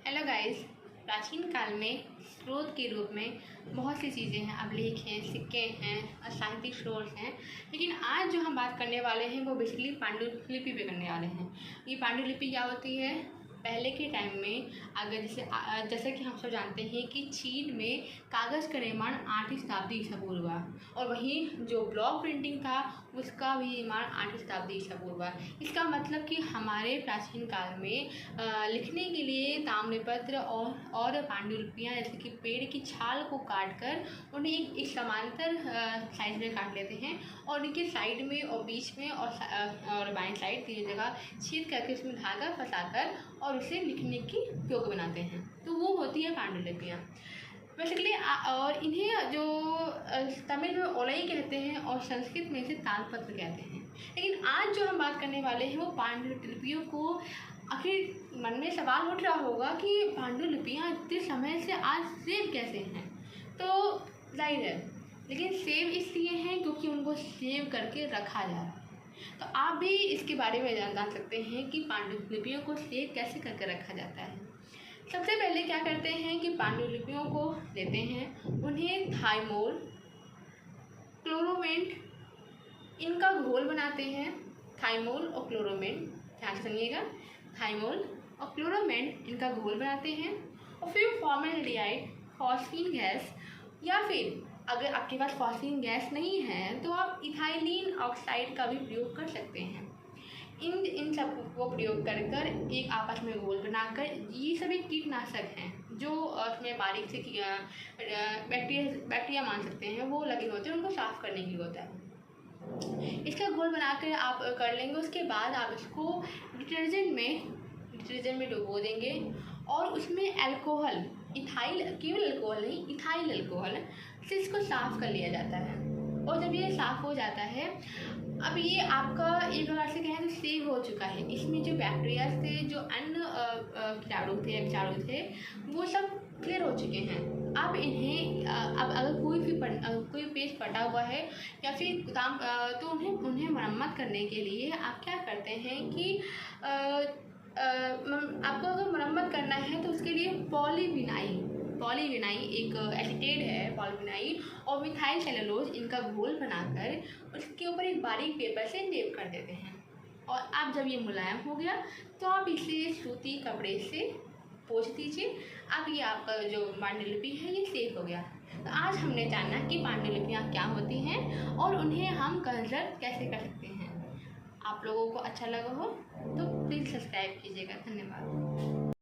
Hello guys. प्राचीन काल में स्रोत के रूप में बहुत सी चीज़ें हैं, अभिलेख हैं, सिक्के हैं और साहित्यिक स्रोत हैं। लेकिन आज जो हम बात करने वाले हैं वो बेसिकली पांडुलिपि पे करने वाले हैं। ये पांडुलिपि क्या होती है? पहले के टाइम में अगर जैसे कि हम सब जानते हैं कि चीन में कागज़ का निर्माण 8वीं शताब्दी ईसा पूर्व हुआ और वहीं जो ब्लॉक प्रिंटिंग था उसका भी निर्माण 8वीं शताब्दी ईसा पूर्व हुआ। इसका मतलब कि हमारे प्राचीन काल में लिखने के लिए ताम्रपत्र और पांडुलिपियाँ जैसे कि पेड़ की छाल को काट कर उन्हें एक समांतर साइज में काट लेते हैं और उनके साइड में और बीच में और बाएं साइड तीनों जगह छेद करके उसमें धागा फंसाकर और उसे लिखने की योग्य बनाते हैं। तो वो होती है पांडुलिपियाँ बेसिकली। और इन्हें जो तमिल में ओलई कहते हैं और संस्कृत में इसे तालपत्र कहते हैं। लेकिन आज जो हम बात करने वाले हैं वो पांडुलिपियों को आखिर मन में सवाल उठ रहा होगा कि पांडुलिपियाँ इतने समय से आज सेव कैसे हैं? तो जाहिर है, लेकिन सेव इसलिए हैं क्योंकि उनको सेव करके रखा जा रहा है। तो आप भी इसके बारे में जान सकते हैं कि पांडुलिपियों को सेव कैसे करके रखा जाता है। सबसे पहले क्या करते हैं कि पांडुलिपियों को लेते हैं, उन्हें थाइमोल, क्लोरोमेंट इनका घोल बनाते हैं। थाइमोल और क्लोरोमेंट, ध्यान से सुनिएगा, थाइमोल और क्लोरोमेंट इनका घोल बनाते हैं और फिर फॉर्मेल्डिहाइड, फॉस्फीन गैस, या फिर अगर आपके पास फॉस्फीन गैस नहीं है तो आप इथाइलिन ऑक्साइड का भी प्रयोग कर सकते हैं। इन सब को प्रयोग कर एक आपस में घोल बनाकर, ये सभी कीटनाशक हैं जो उसमें बारीक से बैक्टीरिया मान सकते हैं वो लगे होते हैं, उनको साफ़ करने की होता है। इसका घोल बनाकर आप कर लेंगे। उसके बाद आप इसको डिटर्जेंट में डुबो देंगे और उसमें अल्कोहल, इथाइल, केवल अल्कोहल नहीं, इथाइल अल्कोहल से इसको साफ़ कर लिया जाता है। और जब ये साफ़ हो जाता है, अब ये आपका एक प्रकार से कहें तो सेव हो चुका है। इसमें जो बैक्टीरिया थे, जो अन्य विषाणु थे, वो सब क्लियर हो चुके हैं। अब इन्हें अब अगर कोई पेज फटा हुआ है या फिर तो उन्हें मरम्मत करने के लिए आप क्या करते हैं कि आपको अगर मरम्मत करना है तो उसके लिए पॉलीविनाइल एक एसिटेट है, पॉलीविनाइल और मिथाइल सेलुलोज, इनका घोल बनाकर उसके ऊपर एक बारीक पेपर से लेप कर देते हैं। और अब जब ये मुलायम हो गया तो आप इसे सूती कपड़े से पोंछ दीजिए। अब ये आपका जो पांडुलिपि है ये सेफ हो गया। तो आज हमने जाना कि पांडुलिपियाँ क्या होती हैं और उन्हें हम कंजर्व कैसे कर सकते हैं। आप लोगों को अच्छा लगा हो तो प्लीज़ सब्सक्राइब कीजिएगा। धन्यवाद।